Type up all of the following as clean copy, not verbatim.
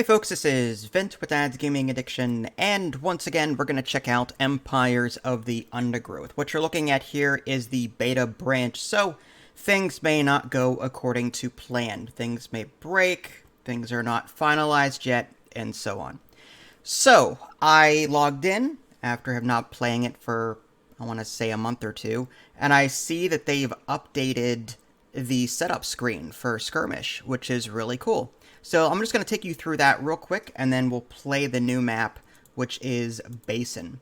Hey folks, this is Vint with Ads Gaming Addiction, and once again we're going to check out Empires of the Undergrowth. What you're looking at here is the beta branch, so things may not go according to plan. Things may break, things are not finalized yet, and so on. So, I logged in after have not playing it for, I want to say, a month or two, and I see that they've updated the setup screen for Skirmish, which is really cool. So I'm just going to take you through that real quick, and then we'll play the new map, which is Basin.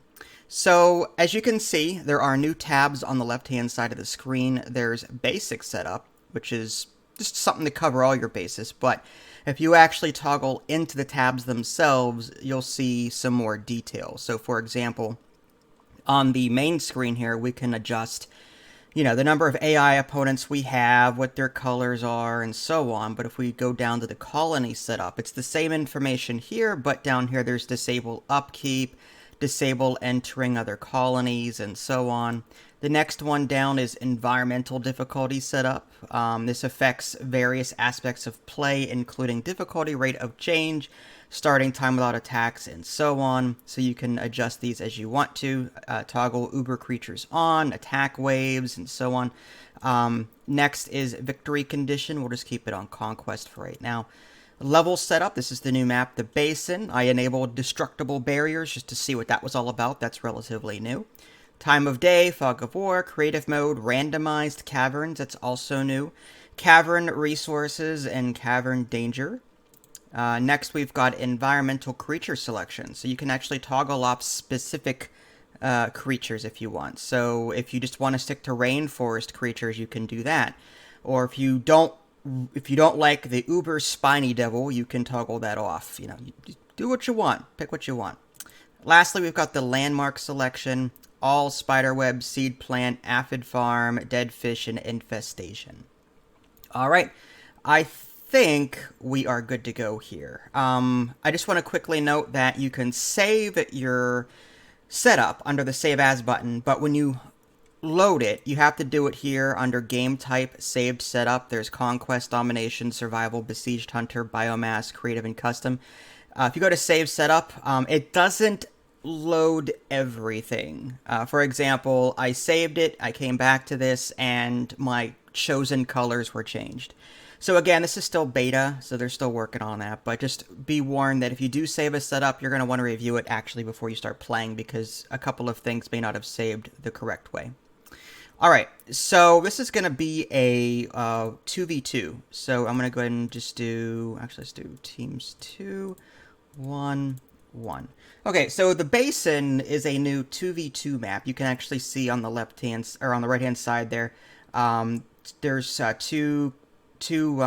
So, as you can see, there are new tabs on the left-hand side of the screen. There's Basic Setup, which is just something to cover all your bases, but if you actually toggle into the tabs themselves, you'll see some more detail. So, for example, on the main screen here, we can adjust the number of AI opponents we have, what their colors are, and so on. But if we go down to the colony setup, it's the same information here, but down here there's disable upkeep, disable entering other colonies, and so on. The next one down is environmental difficulty setup. This affects various aspects of play, including difficulty rate of change, starting time without attacks, and so on. So you can adjust these as you want to. Toggle Uber creatures on, attack waves, and so on. Next is victory condition. We'll just keep it on conquest for right now. Level setup. This is the new map, the Basin. I enabled destructible barriers just to see what that was all about. That's relatively new. Time of day, fog of war, creative mode, randomized caverns. That's also new. Cavern resources and cavern danger. Next, we've got environmental creature selection. So you can actually toggle off specific creatures if you want. So if you just want to stick to rainforest creatures, you can do that. Or if you don't like the uber spiny devil, you can toggle that off. You do what you want. Pick what you want. Lastly, we've got the landmark selection, all spiderweb, seed plant, aphid farm, dead fish, and infestation. All right. I think we are good to go here. I just want to quickly note that you can save your setup under the Save As button, but when you load it, you have to do it here under Game Type, Saved Setup. There's Conquest, Domination, Survival, Besieged Hunter, Biomass, Creative, and Custom. If you go to Save Setup, it doesn't load everything. For example, I saved it, I came back to this, and my chosen colors were changed. So again, this is still beta, so they're still working on that, but just be warned that if you do save a setup, you're going to want to review it actually before you start playing, because a couple of things may not have saved the correct way. Alright, so this is going to be a 2v2, so I'm going to go ahead and just let's do teams 2, 1, 1. Okay, so the Basin is a new 2v2 map. You can actually see on the on the right-hand side there, there's two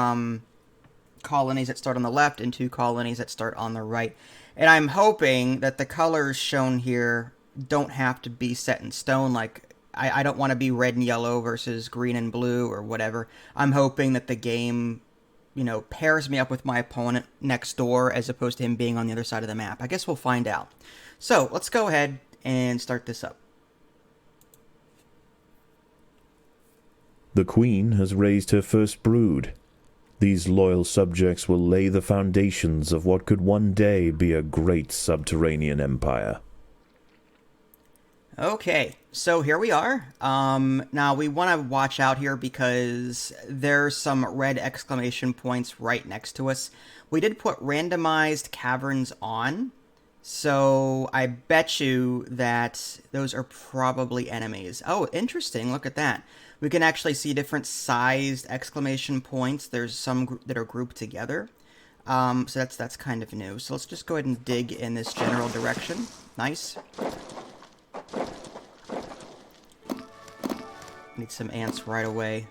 colonies that start on the left and 2 colonies that start on the right. And I'm hoping that the colors shown here don't have to be set in stone. Like, I don't want to be red and yellow versus green and blue or whatever. I'm hoping that the game, pairs me up with my opponent next door as opposed to him being on the other side of the map. I guess we'll find out. So, let's go ahead and start this up. The Queen has raised her first brood. These loyal subjects will lay the foundations of what could one day be a great subterranean empire. Okay, so here we are. Now we want to watch out here because there's some red exclamation points right next to us. We did put randomized caverns on, so I bet you that those are probably enemies. Oh, interesting, look at that. We can actually see different sized exclamation points. There's some that are grouped together. So that's kind of new. So let's just go ahead and dig in this general direction. Nice. Need some ants right away.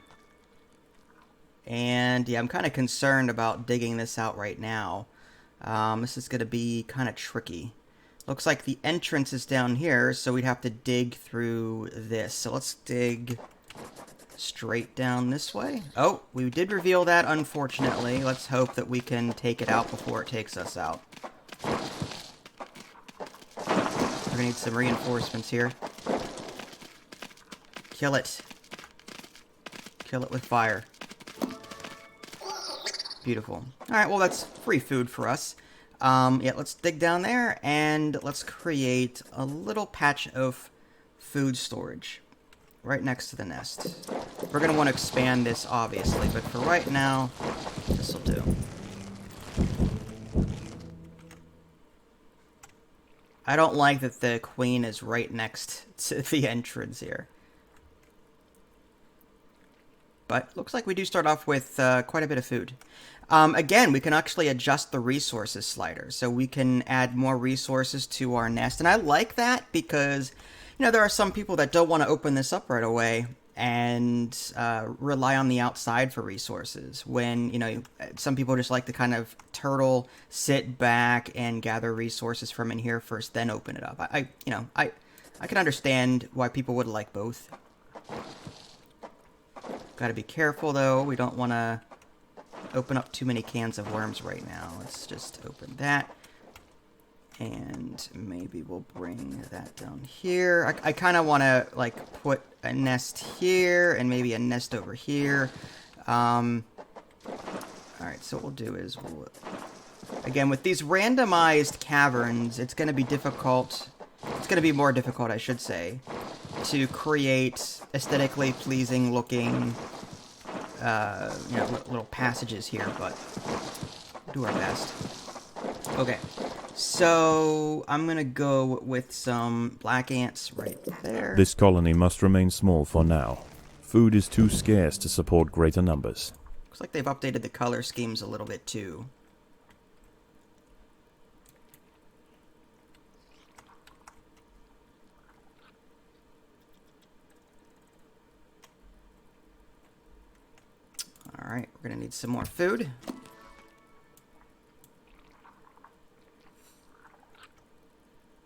And yeah, I'm kind of concerned about digging this out right now. This is going to be kind of tricky. Looks like the entrance is down here, so we'd have to dig through this. So let's dig straight down this way. Oh, we did reveal that, unfortunately. Let's hope that we can take it out before it takes us out. We're gonna need some reinforcements here. Kill it. Kill it with fire. Beautiful. Alright, well that's free food for us. Yeah, let's dig down there and let's create a little patch of food storage right next to the nest. We're going to want to expand this, obviously, but for right now, this will do. I don't like that the queen is right next to the entrance here. But looks like we do start off with quite a bit of food. Again, we can actually adjust the resources slider, so we can add more resources to our nest. And I like that because, you know, there are some people that don't want to open this up right away and rely on the outside for resources. When, you know, some people just like to kind of turtle, sit back, and gather resources from in here first, then open it up. I can understand why people would like both. Gotta be careful, though. We don't want to open up too many cans of worms right now. Let's just open that. And maybe we'll bring that down here. I kind of want to, like, put a nest here and maybe a nest over here. Alright, so what we'll do is we'll... Again, with these randomized caverns, it's going to be difficult... It's going to be more difficult, I should say, to create aesthetically pleasing looking little passages here, but we'll do our best. Okay, so I'm gonna go with some black ants right there. This colony must remain small for now. Food is too scarce to support greater numbers. Looks like they've updated the color schemes a little bit too. Alright, we're gonna need some more food.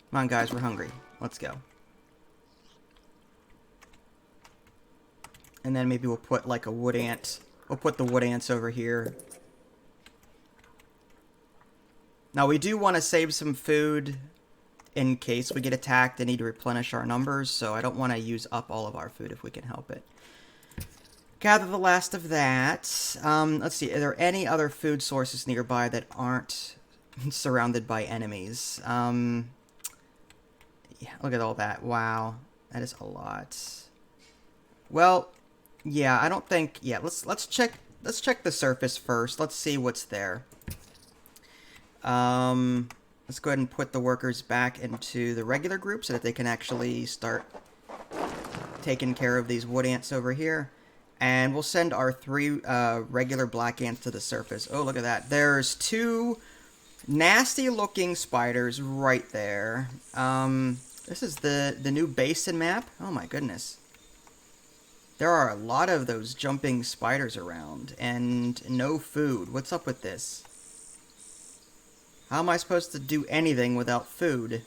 Come on, guys, we're hungry. Let's go. And then maybe we'll put, like, a wood ant. We'll put the wood ants over here. Now, we do want to save some food in case we get attacked and need to replenish our numbers, so I don't want to use up all of our food if we can help it. Gather the last of that. Let's see, are there any other food sources nearby that aren't surrounded by enemies? Yeah, look at all that. Wow, that is a lot. Well, yeah, I don't think... Yeah, let's check the surface first. Let's see what's there. Let's go ahead and put the workers back into the regular group so that they can actually start taking care of these wood ants over here. And we'll send our 3 regular black ants to the surface. Oh, look at that. There's 2 nasty-looking spiders right there. This is the new Basin map. Oh, my goodness. There are a lot of those jumping spiders around. And no food. What's up with this? How am I supposed to do anything without food?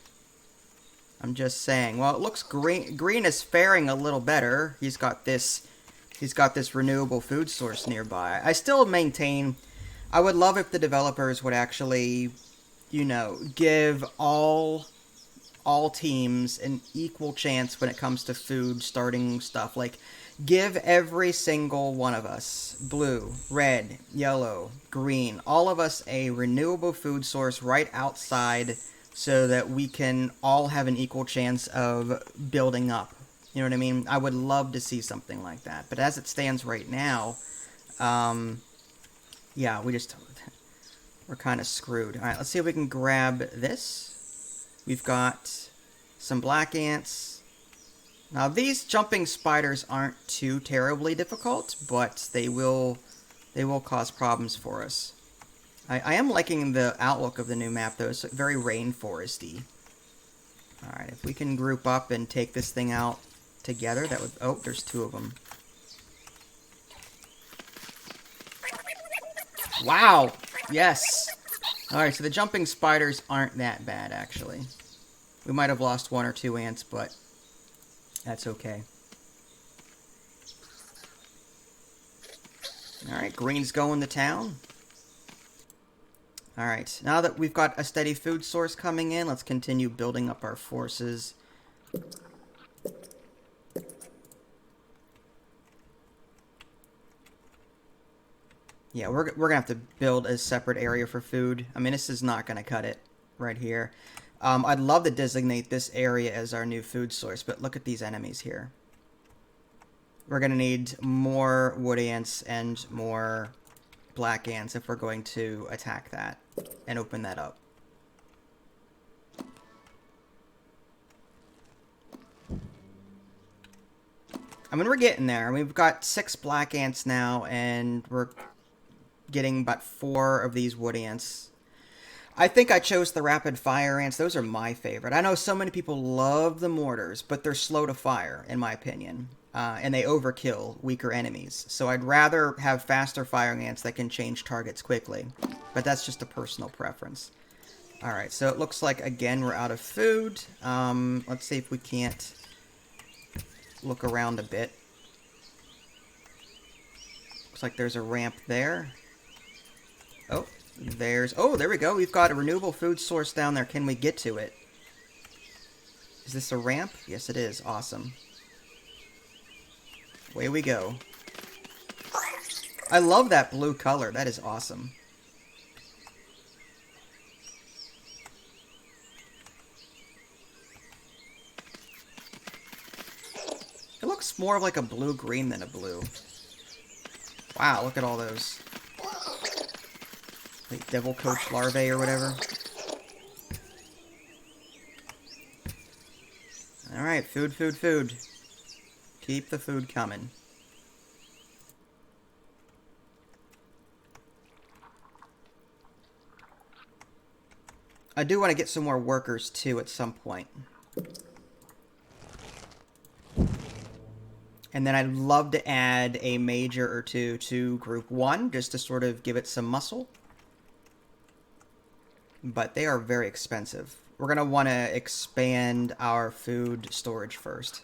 I'm just saying. Well, it looks green. Green is faring a little better. He's got this renewable food source nearby. I still maintain, I would love if the developers would actually, you know, give all teams an equal chance when it comes to food starting stuff. Like, give every single one of us, blue, red, yellow, green, all of us a renewable food source right outside so that we can all have an equal chance of building up. You know what I mean? I would love to see something like that. But as it stands right now, yeah, we're kind of screwed. All right, let's see if we can grab this. We've got some black ants. Now, these jumping spiders aren't too terribly difficult, but they will cause problems for us. I am liking the outlook of the new map, though. It's very rainforesty. All right, if we can group up and take this thing out together, that would... Oh, there's 2 of them. Wow! Yes! Alright, so the jumping spiders aren't that bad, actually. We might have lost 1 or 2 ants, but that's okay. Alright, green's going to town. Alright, now that we've got a steady food source coming in, let's continue building up our forces. Yeah, we're gonna have to build a separate area for food. I mean, this is not gonna cut it right here. I'd love to designate this area as our new food source, but look at these enemies here. We're gonna need more wood ants and more black ants if we're going to attack that and open that up. I mean, we're getting there. We've got 6 black ants now, and we're getting about 4 of these wood ants. I think I chose the rapid fire ants. Those are my favorite. I know so many people love the mortars, but they're slow to fire, in my opinion. And they overkill weaker enemies. So I'd rather have faster firing ants that can change targets quickly. But that's just a personal preference. Alright, so it looks like, again, we're out of food. Let's see if we can't look around a bit. Looks like there's a ramp there. Oh, there we go. We've got a renewable food source down there. Can we get to it? Is this a ramp? Yes, it is. Awesome. Away we go. I love that blue color. That is awesome. It looks more of like a blue-green than a blue. Wow, look at all those. Like devil coach larvae or whatever. Alright, food, food, food. Keep the food coming. I do want to get some more workers, too, at some point. And then I'd love to add a major or two to Group 1, just to sort of give it some muscle. But they are very expensive. We're going to want to expand our food storage first.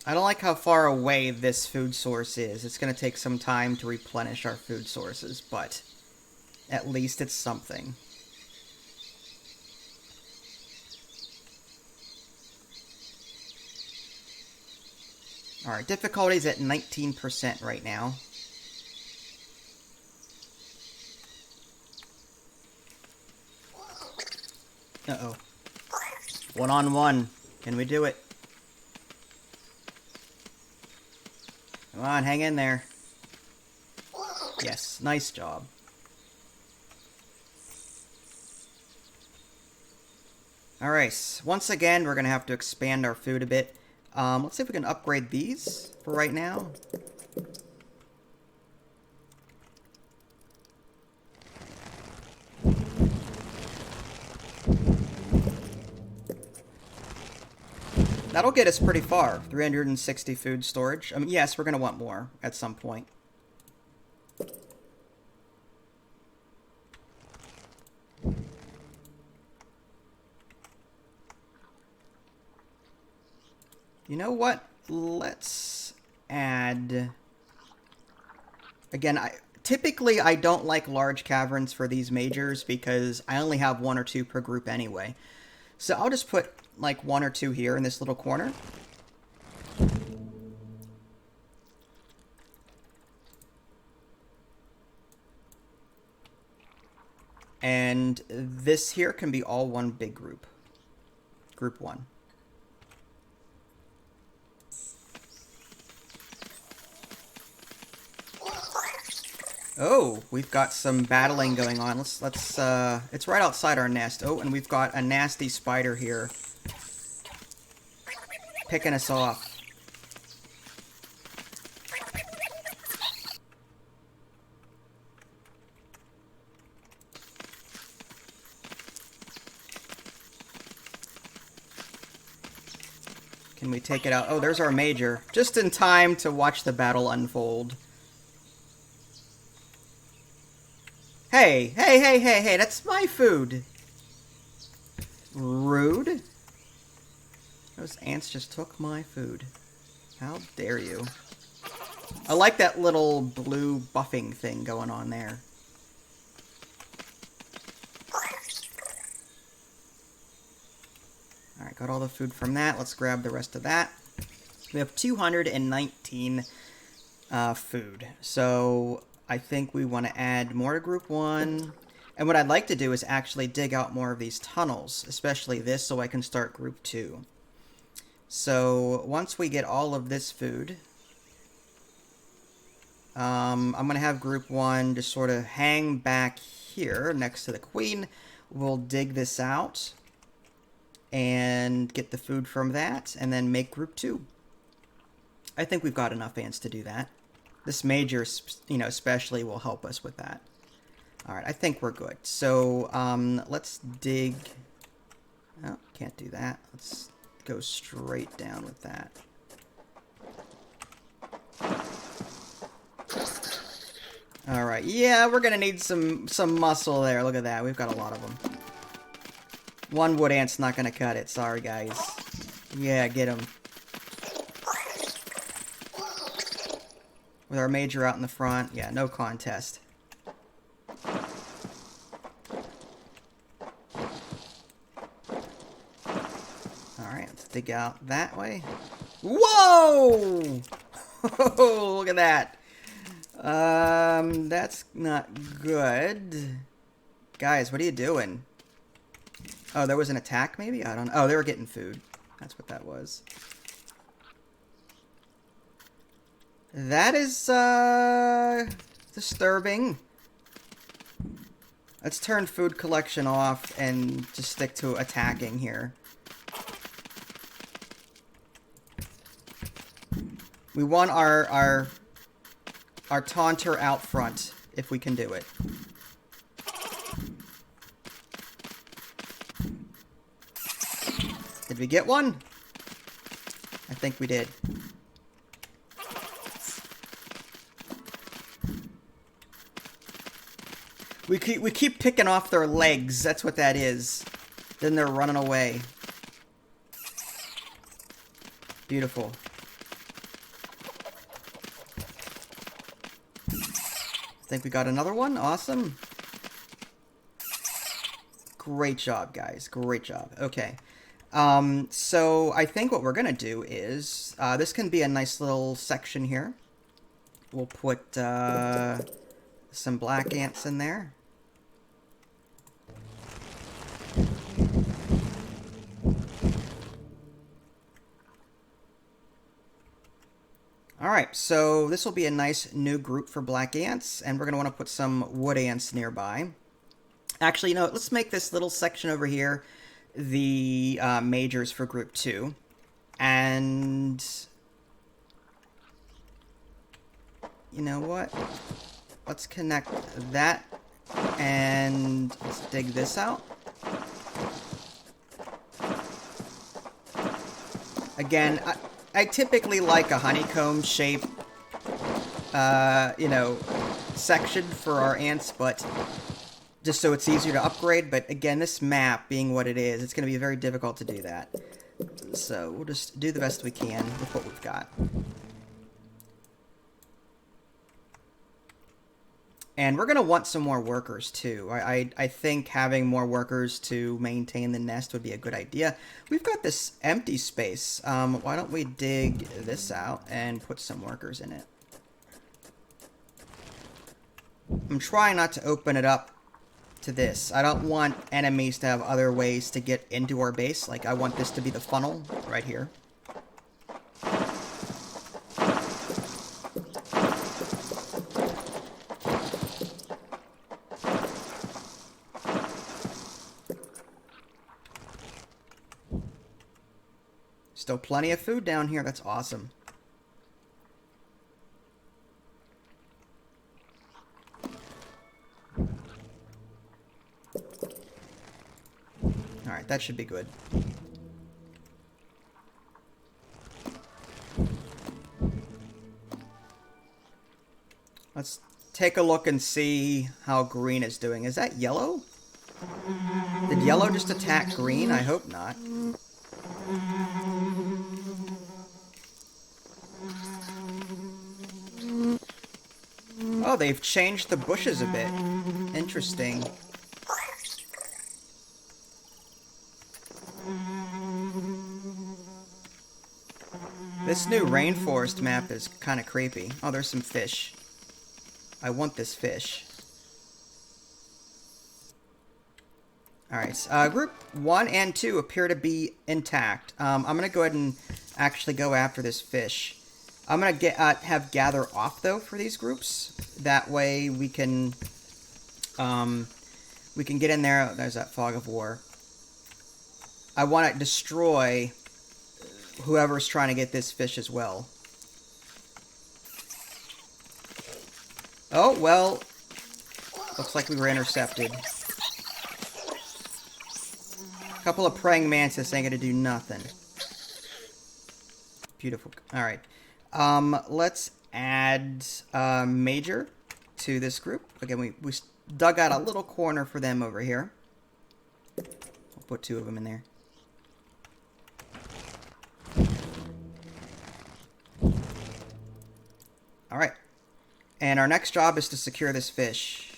I don't like how far away this food source is. It's going to take some time to replenish our food sources, but at least it's something. Alright, difficulty's at 19% right now. Uh-oh. 1-on-1. Can we do it? Come on, hang in there. Yes, nice job. Alright, once again, we're going to have to expand our food a bit. Let's see if we can upgrade these for right now. That'll get us pretty far. 360 food storage. I mean, yes, we're going to want more at some point. You know what? Let's add... Again, typically I don't like large caverns for these majors because I only have 1 or 2 per group anyway. So I'll just put like 1 or 2 here in this little corner. And this here can be all one big group. Group 1. Oh, we've got some battling going on. Let's it's right outside our nest. Oh, and we've got a nasty spider here picking us off. Can we take it out? Oh, there's our major. Just in time to watch the battle unfold. Hey, hey, hey, hey, hey, that's my food. Rude. Those ants just took my food. How dare you? I like that little blue buffing thing going on there. Alright, got all the food from that. Let's grab the rest of that. We have 219 food. So I think we want to add more to group 1. And what I'd like to do is actually dig out more of these tunnels, especially this, so I can start group 2. So once we get all of this food, I'm going to have group 1 just sort of hang back here next to the queen. We'll dig this out and get the food from that, and then make group 2. I think we've got enough ants to do that. This major, especially will help us with that. All right, I think we're good. So let's dig. Oh, can't do that. Let's go straight down with that. All right, yeah, we're gonna need some muscle there. Look at that, we've got a lot of them. One wood ant's not gonna cut it. Sorry, guys. Yeah, get him. With our major out in the front, yeah, no contest. Alright, let's dig out that way. Whoa! Look at that. That's not good. Guys, what are you doing? Oh, there was an attack, maybe? I don't know. Oh, they were getting food. That's what that was. That is, disturbing. Let's turn food collection off and just stick to attacking here. We want our taunter out front, if we can do it. Did we get one? I think we did. We keep picking off their legs. That's what that is. Then they're running away. Beautiful. Think we got another one? Awesome. Great job, guys. Great job. Okay. So I think what we're gonna do is this can be a nice little section here. We'll put some black ants in there. Alright, so this will be a nice new group for black ants, and we're going to want to put some wood ants nearby. Actually, you know what, let's make this little section over here the majors for group 2. And you know what? Let's connect that, and let's dig this out. Again, I typically like a honeycomb shape, section for our ants, but just so it's easier to upgrade. But again, this map being what it is, it's going to be very difficult to do that. So we'll just do the best we can with what we've got. And we're going to want some more workers, too. I think having more workers to maintain the nest would be a good idea. We've got this empty space. Why don't we dig this out and put some workers in it? I'm trying not to open it up to this. I don't want enemies to have other ways to get into our base. Like, I want this to be the funnel right here. Still plenty of food down here. That's awesome. Alright, that should be good. Let's take a look and see how green is doing. Is that yellow? Did yellow just attack green? I hope not. Oh, they've changed the bushes a bit. Interesting. This new rainforest map is kind of creepy. Oh, there's some fish. I want this fish. Alright, group 1 and 2 appear to be intact. I'm going to go ahead and actually go after this fish. I'm going to have gather off, though, for these groups. That way we can get in there. There's that fog of war. I want to destroy whoever's trying to get this fish as well. Oh, well, looks like we were intercepted. A couple of praying mantis ain't gonna do nothing. Beautiful. Alright. Let's add Major to this group. Again, we dug out a little corner for them over here. We'll put 2 of them in there. Alright. And our next job is to secure this fish.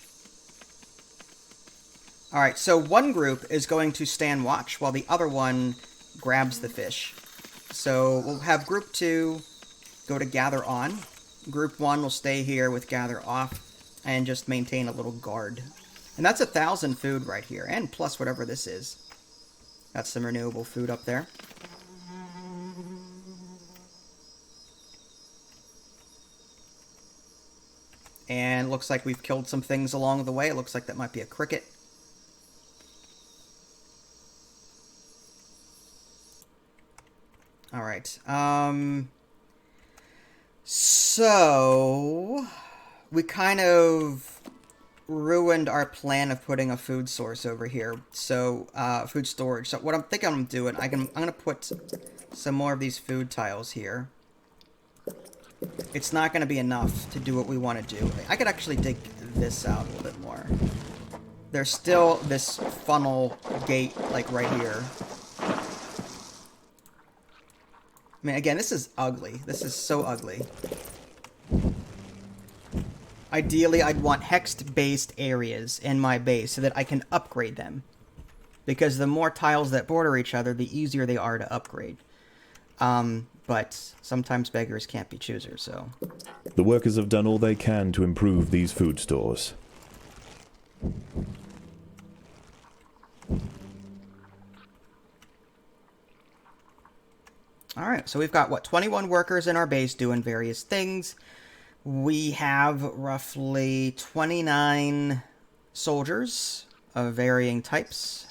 Alright, so one group is going to stand watch while the other one grabs the fish. So we'll have group 2 go to gather on. Group 1 will stay here with gather off and just maintain a little guard. And that's 1,000 food right here, and plus whatever this is. Got some renewable food up there. And looks like we've killed some things along the way. It looks like that might be a cricket. Alright, so we kind of ruined our plan of putting a food source over here. So, food storage. So what I'm thinking I'm doing, I'm gonna put some more of these food tiles here. It's not gonna be enough to do what we want to do. I could actually dig this out a little bit more. There's still this funnel gate, like, right here. I mean, again, this is ugly. This is so ugly. Ideally, I'd want hexed-based areas in my base so that I can upgrade them. Because the more tiles that border each other, the easier they are to upgrade. But sometimes beggars can't be choosers, so... The workers have done all they can to improve these food stores. Alright, so we've got, what, 21 workers in our base doing various things. We have roughly 29 soldiers of varying types.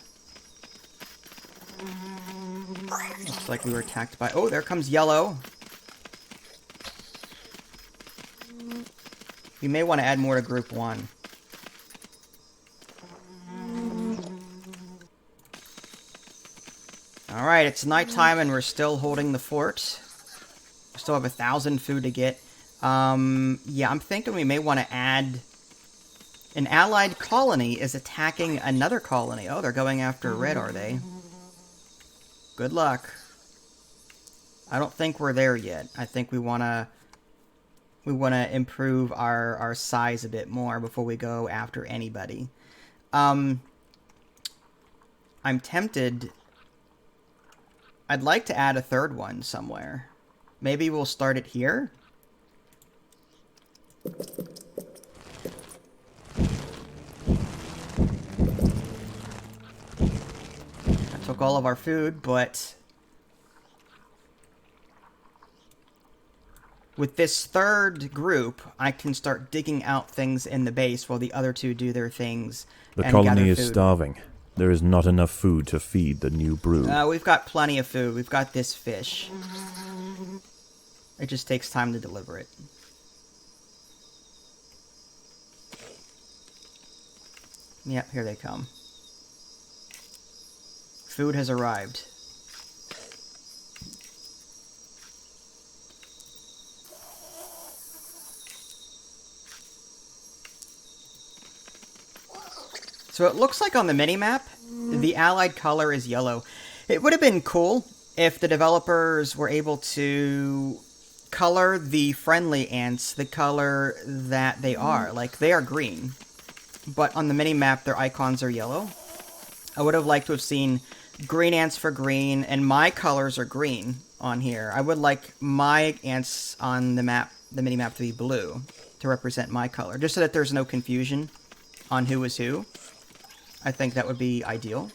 Looks like we were attacked by... Oh, there comes yellow. We may want to add more to group 1. Alright, it's nighttime and we're still holding the fort. We still have 1,000 food to get. Yeah, I'm thinking we may want to add... An allied colony is attacking another colony. Oh, they're going after red, are they? Good luck. I don't think we're there yet. I think we want to improve our size a bit more before we go after anybody. I'm tempted... I'd like to add a third one somewhere. Maybe we'll start it here? I took all of our food, but... With this third group, I can start digging out things in the base while the other two do their things. The colony is starving. There is not enough food to feed the new brood. We've got plenty of food. We've got this fish. It just takes time to deliver it. Yep, here they come. Food has arrived. So it looks like on the minimap, the allied color is yellow. It would have been cool if the developers were able to color the friendly ants the color that they are. Like, they are green, but on the mini-map, their icons are yellow. I would have liked to have seen green ants for green, and my colors are green on here. I would like my ants on the map, the mini-map, to be blue to represent my color, just so that there's no confusion on who is who. I think that would be ideal.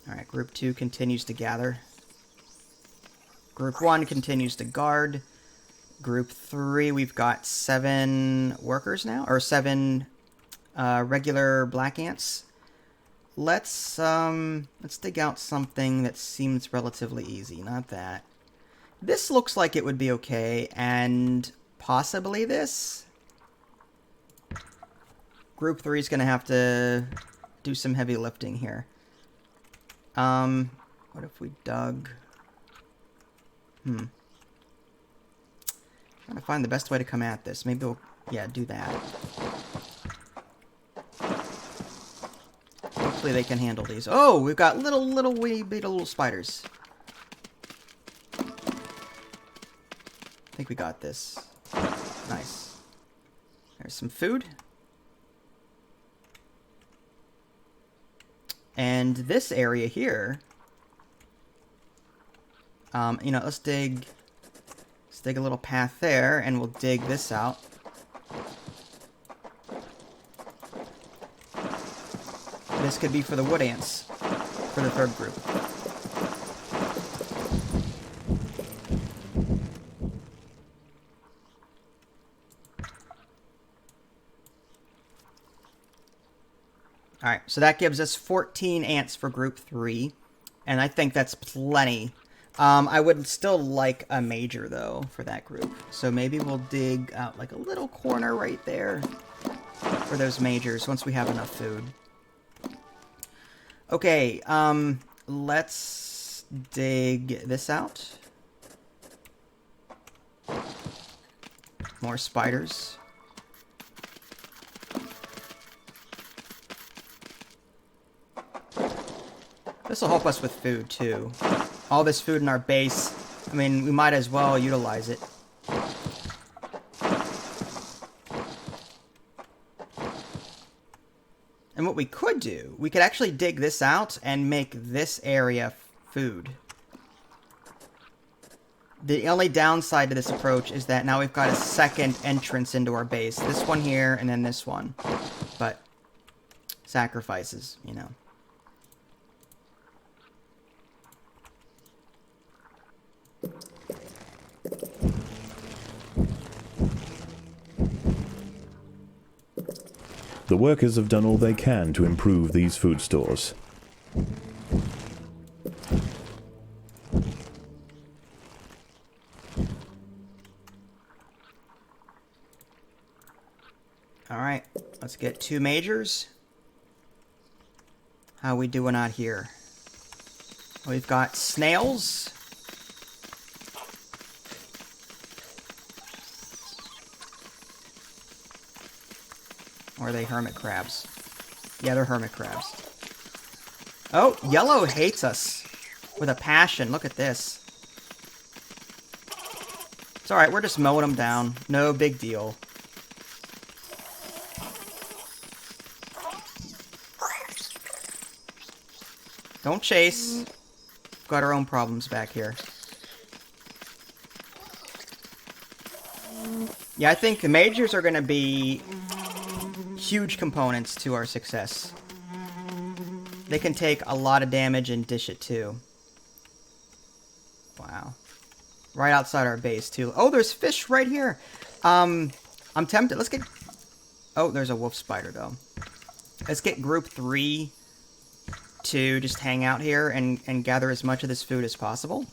Alright, Group 2 continues to gather. Group 1 continues to guard. Group 3, we've got 7 workers now, or 7 regular black ants. Let's dig out something that seems relatively easy. Not that. This looks like it would be okay, and possibly this. Group 3 is going to have to do some heavy lifting here. What if we dug? Trying to find the best way to come at this. Maybe we'll, yeah, do that. Hopefully they can handle these. Oh, we've got little wee bitty little spiders. I think we got this. Nice. There's some food. And this area here, you know, let's dig a little path there, and we'll dig this out. This could be for the wood ants, for the third group. Alright, so that gives us 14 ants for group 3, and I think that's plenty. I would still like a major, though, for that group. So maybe we'll dig out like a little corner right there for those majors once we have enough food. Okay, let's dig this out. More spiders. This will help us with food, too. All this food in our base, I mean, we might as well utilize it. And what we could do, we could actually dig this out and make this area food. The only downside to this approach is that now we've got a second entrance into our base. This one here, and then this one. But, sacrifices, you know. The workers have done all they can to improve these food stores. Alright, let's get 2 majors. How we doing out here? We've got snails. Or are they hermit crabs? Yeah, they're hermit crabs. Oh, yellow hates us with a passion. Look at this. It's alright, we're just mowing them down. No big deal. Don't chase. We've got our own problems back here. Yeah, I think the majors are going to be huge components to our success. They can take a lot of damage and dish it too. Wow. Right outside our base too. Oh, there's fish right here. I'm tempted. Let's get... Oh, there's a wolf spider though. Let's get group 3 to just hang out here and gather as much of this food as possible.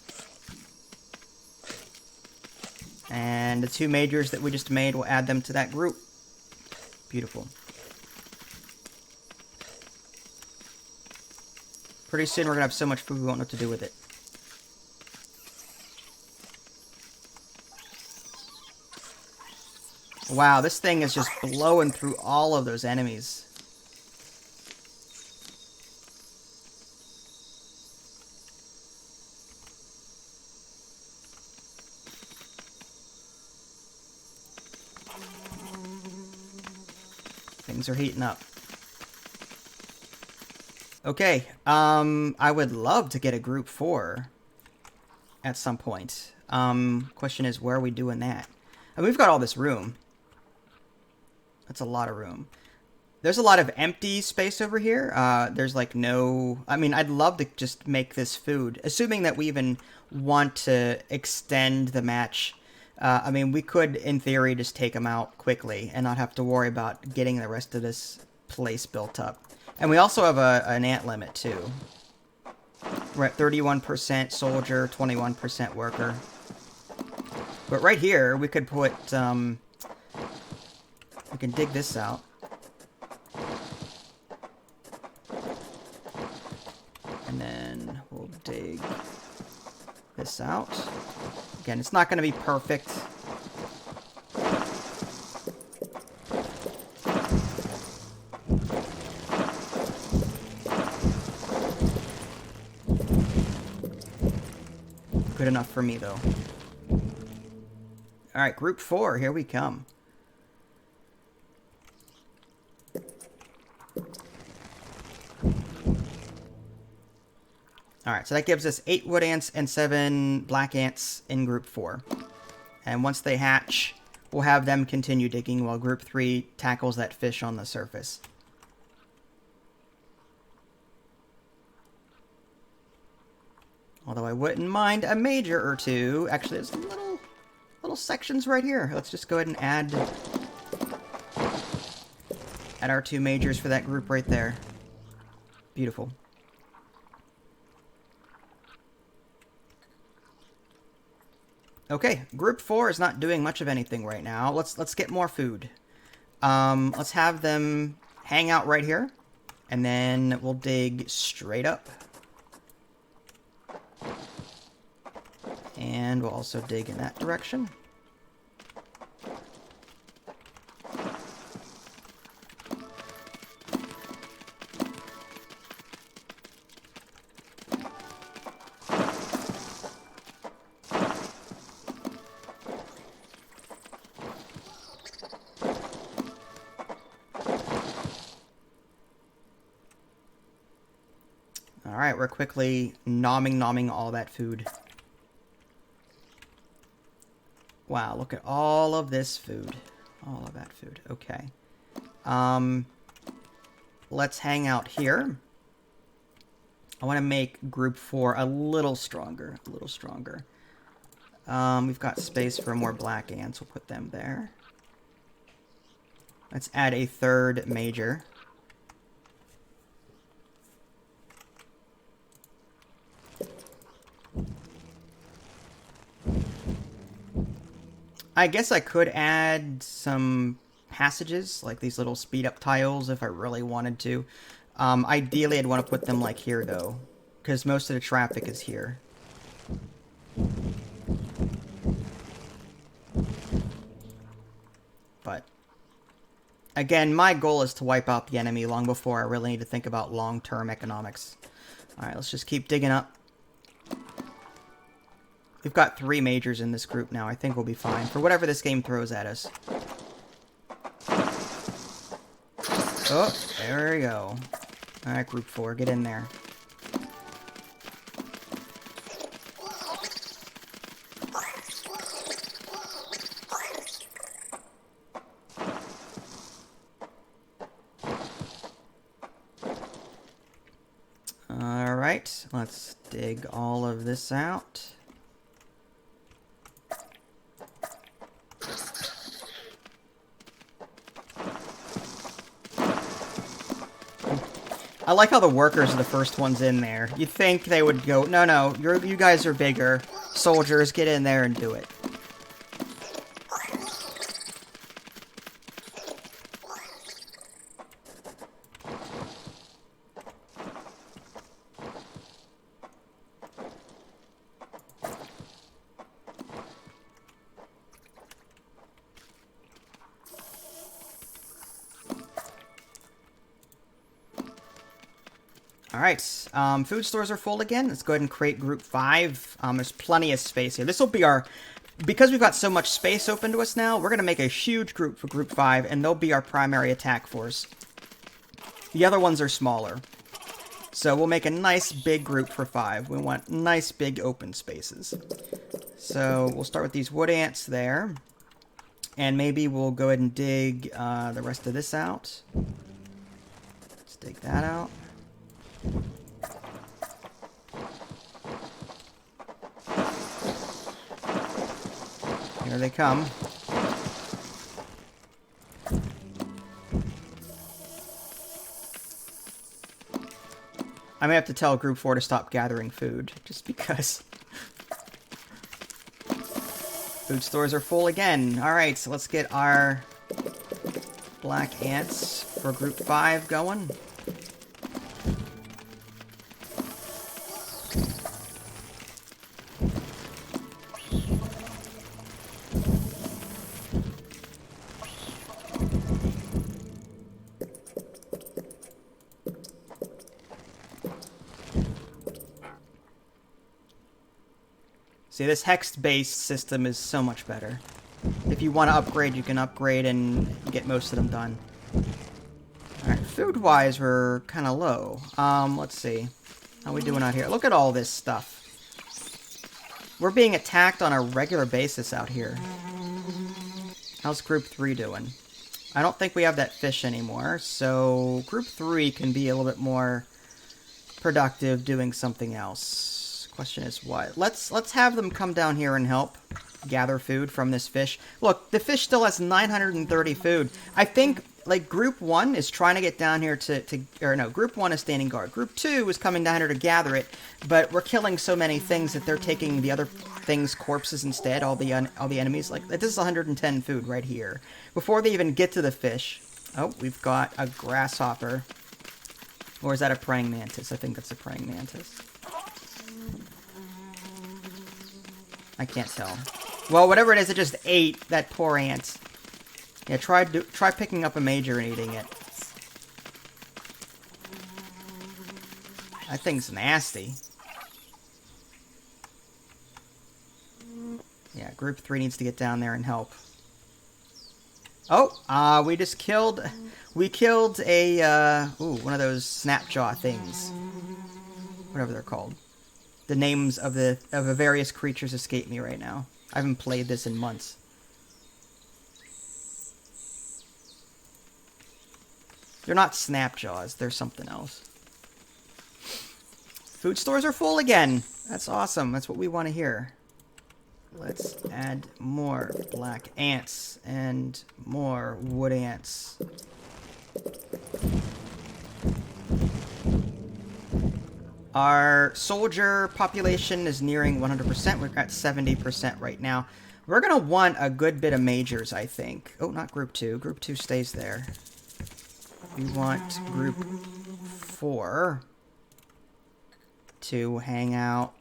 And the 2 majors that we just made, we'll add them to that group. Beautiful. Pretty soon we're going to have so much food we won't know what to do with it. Wow, this thing is just blowing through all of those enemies. Things are heating up. Okay, I would love to get a group 4 at some point. Question is, where are we doing that? And we've got all this room. That's a lot of room. There's a lot of empty space over here. There's like no... I mean, I'd love to just make this food. Assuming that we even want to extend the match. I mean, we could, in theory, just take them out quickly and not have to worry about getting the rest of this place built up. And we also have an ant limit, too. We're at 31% soldier, 21% worker. But right here, we could put... we can dig this out. And then we'll dig this out. Again, it's not going to be perfect. Good enough for me, though. Alright, group 4, here we come. Alright, so that gives us 8 wood ants and 7 black ants in group 4. And once they hatch, we'll have them continue digging while group 3 tackles that fish on the surface. Although I wouldn't mind a major or two. Actually, there's little sections right here. Let's just go ahead and add our 2 majors for that group right there. Beautiful. Okay, group 4 is not doing much of anything right now. Let's get more food. Let's have them hang out right here, and then we'll dig straight up. And we'll also dig in that direction. Alright, we're quickly nomming all that food. Wow, look at all of this food. All of that food. Okay. Let's hang out here. I want to make group 4 a little stronger. A little stronger. We've got space for more black ants. We'll put them there. Let's add a 3rd major. I guess I could add some passages, like these little speed-up tiles, if I really wanted to. Ideally, I'd want to put them, like, here, though, because most of the traffic is here. But, again, my goal is to wipe out the enemy long before I really need to think about long-term economics. Alright, let's just keep digging up. We've got 3 majors in this group now. I think we'll be fine for whatever this game throws at us. Oh, there we go. Alright, group 4, get in there. Alright, let's dig all of this out. I like how the workers are the first ones in there. You'd think they would go, no, you guys are bigger. Soldiers, get in there and do it. Alright, food stores are full again. Let's go ahead and create group 5. There's plenty of space here. This will be our because we've got so much space open to us now, we're going to make a huge group for Group 5, and they'll be our primary attack force. The other ones are smaller. So we'll make a nice big group for 5. We want nice big open spaces. So we'll start with these wood ants there. And maybe we'll go ahead and dig the rest of this out. Let's dig that out. Here they come. I may have to tell Group 4 to stop gathering food, just because. Food stores are full again. Alright, so let's get our black ants for Group 5 going. See, this hex-based system is so much better. If you want to upgrade, you can upgrade and get most of them done. Alright, food-wise, we're kind of low. Let's see. How we doing out here? Look at all this stuff. We're being attacked on a regular basis out here. How's Group 3 doing? I don't think we have that fish anymore, so Group 3 can be a little bit more productive doing something else. Question is what? Let's have them come down here and help gather food from this fish. Look, the fish still has 930 food. I think, like, Group 1 is trying to get down here or no, Group 1 is standing guard. Group 2 is coming down here to gather it, but we're killing so many things that they're taking the other things' corpses instead, all the enemies. Like, this is 110 food right here. Before they even get to the fish. Oh, we've got a grasshopper. Or is that a praying mantis? I think that's a praying mantis. I can't tell. Well, whatever it is, it just ate that poor ant. Yeah, try picking up a major and eating it. That thing's nasty. Yeah, Group 3 needs to get down there and help. Oh, we just killed... We killed a, one of those snapjaw things. Whatever they're called. The names of the various creatures escape me right now. I haven't played this in months. They're not snapjaws. They're something else. Food stores are full again. That's awesome. That's what we want to hear. Let's add more black ants and more wood ants. Our soldier population is nearing 100%. We're at 70% right now. We're going to want a good bit of majors, I think. Oh, not Group 2. Group 2 stays there. We want Group 4 to hang out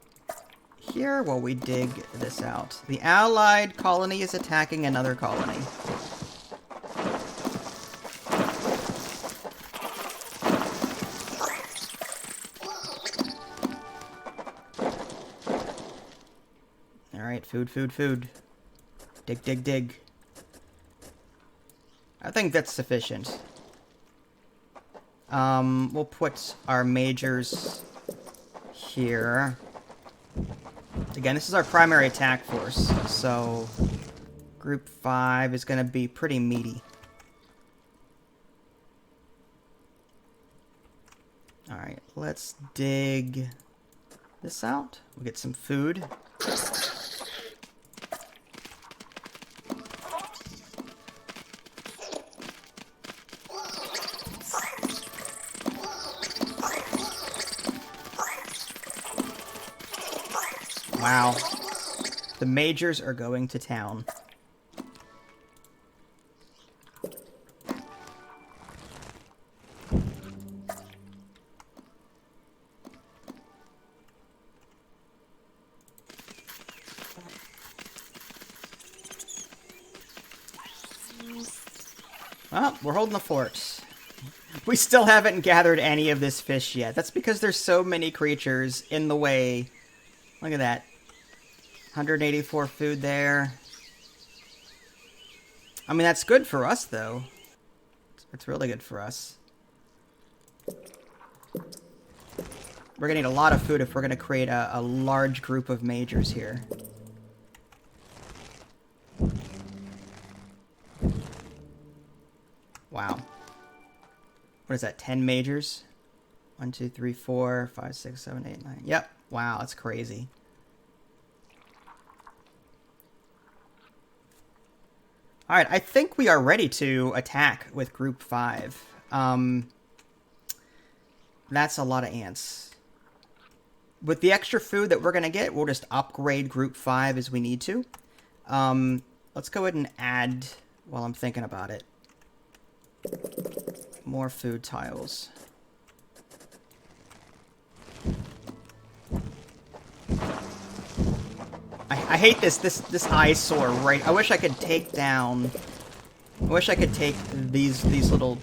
here while we dig this out. The allied colony is attacking another colony. Alright, food, food, food. Dig, dig, dig. I think that's sufficient. We'll put our majors here. Again, this is our primary attack force, so Group 5 is going to be pretty meaty. Alright, let's dig this out. We'll get some food. Wow. The majors are going to town. Well, we're holding the fort. We still haven't gathered any of this fish yet. That's because there's so many creatures in the way. Look at that. 184 food there. I mean, that's good for us, though. It's really good for us. We're gonna need a lot of food if we're gonna create a large group of majors here. Wow. What is that, 10 majors? 1, 2, 3, 4, 5, 6, 7, 8, 9. Yep. Wow, that's crazy. Alright, I think we are ready to attack with Group 5. That's a lot of ants. With the extra food that we're going to get, we'll just upgrade Group 5 as we need to. Let's go ahead and add, while I'm thinking about it, more food tiles. I hate this eyesore, right? I wish I could take down... I wish I could take these little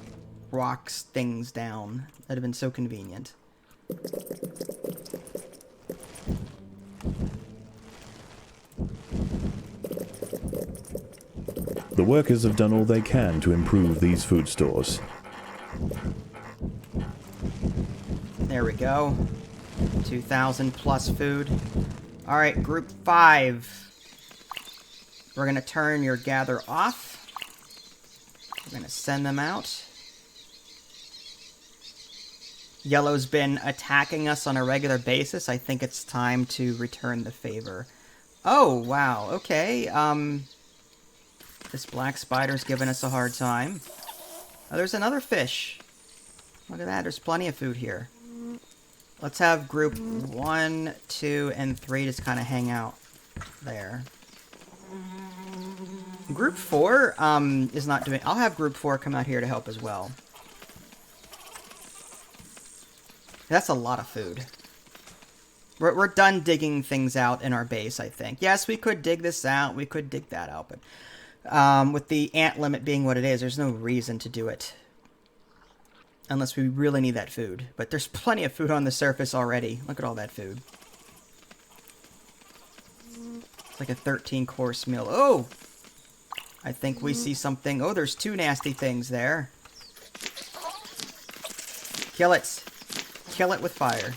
rocks things down. That'd have been so convenient. The workers have done all they can to improve these food stores. There we go. 2,000 plus food. Alright, Group 5. We're going to turn your gather off. We're going to send them out. Yellow's been attacking us on a regular basis. I think it's time to return the favor. Oh, wow. Okay. This black spider's giving us a hard time. Oh, there's another fish. Look at that. There's plenty of food here. Let's have group 1, 2, and 3 just kind of hang out there. Group 4 is not doing... I'll have group 4 come out here to help as well. That's a lot of food. We're done digging things out in our base, I think. Yes, we could dig this out. We could dig that out. But with the ant limit being what it is, there's no reason to do it. Unless we really need that food. But there's plenty of food on the surface already. Look at all that food. It's like a 13-course meal. Oh! I think we see something. Oh, there's 2 nasty things there. Kill it. Kill it with fire.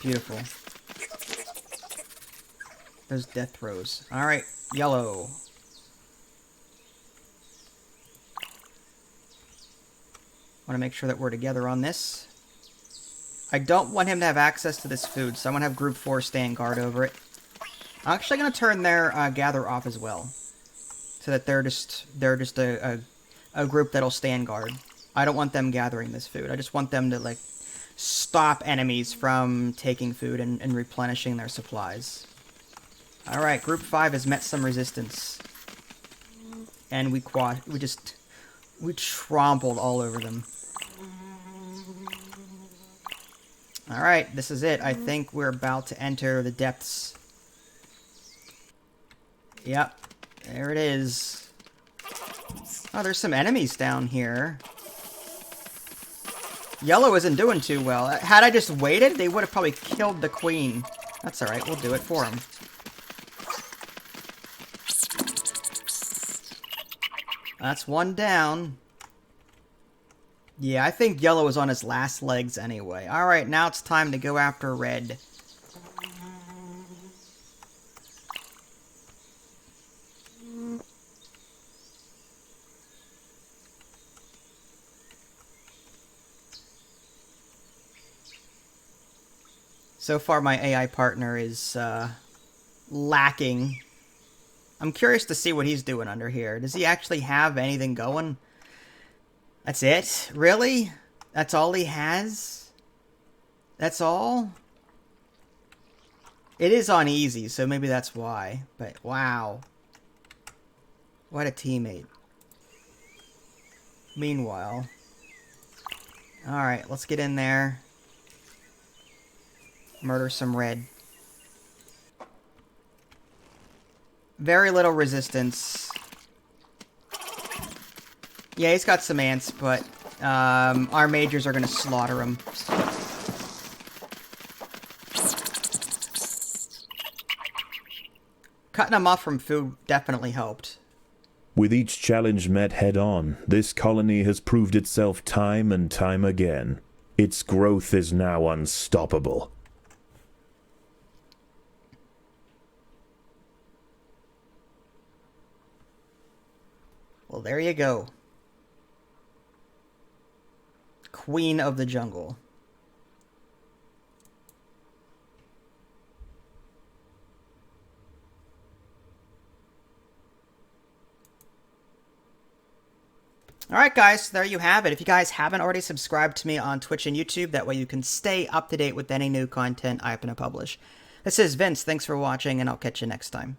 Beautiful. Those death throws. Alright, yellow. Want to make sure that we're together on this. I don't want him to have access to this food, so I'm going to have group 4 stand guard over it. I'm actually going to turn their gather off as well. So that they're just a group that'll stand guard. I don't want them gathering this food. I just want them to, like, stop enemies from taking food and replenishing their supplies. Alright, group 5 has met some resistance. And we trampled all over them. Alright, this is it. I think we're about to enter the depths. Yep, there it is. Oh, there's some enemies down here. Yellow isn't doing too well. Had I just waited, they would have probably killed the queen. That's alright, we'll do it for him. That's 1 down. Yeah, I think yellow is on his last legs anyway. Alright, now it's time to go after red. So far, my AI partner is lacking. I'm curious to see what he's doing under here. Does he actually have anything going? That's it? Really? That's all he has? That's all? It is on easy, so maybe that's why. But wow. What a teammate. Meanwhile. Alright, let's get in there. Murder some red. Very little resistance. Yeah, he's got some ants, but our majors are going to slaughter him. Cutting them off from food definitely helped. With each challenge met head-on, this colony has proved itself time and time again. Its growth is now unstoppable. Well, there you go. Queen of the jungle. Alright guys, there you have it. If you guys haven't already subscribed to me on Twitch and YouTube, that way you can stay up to date with any new content I happen to publish. This is Vince, thanks for watching, and I'll catch you next time.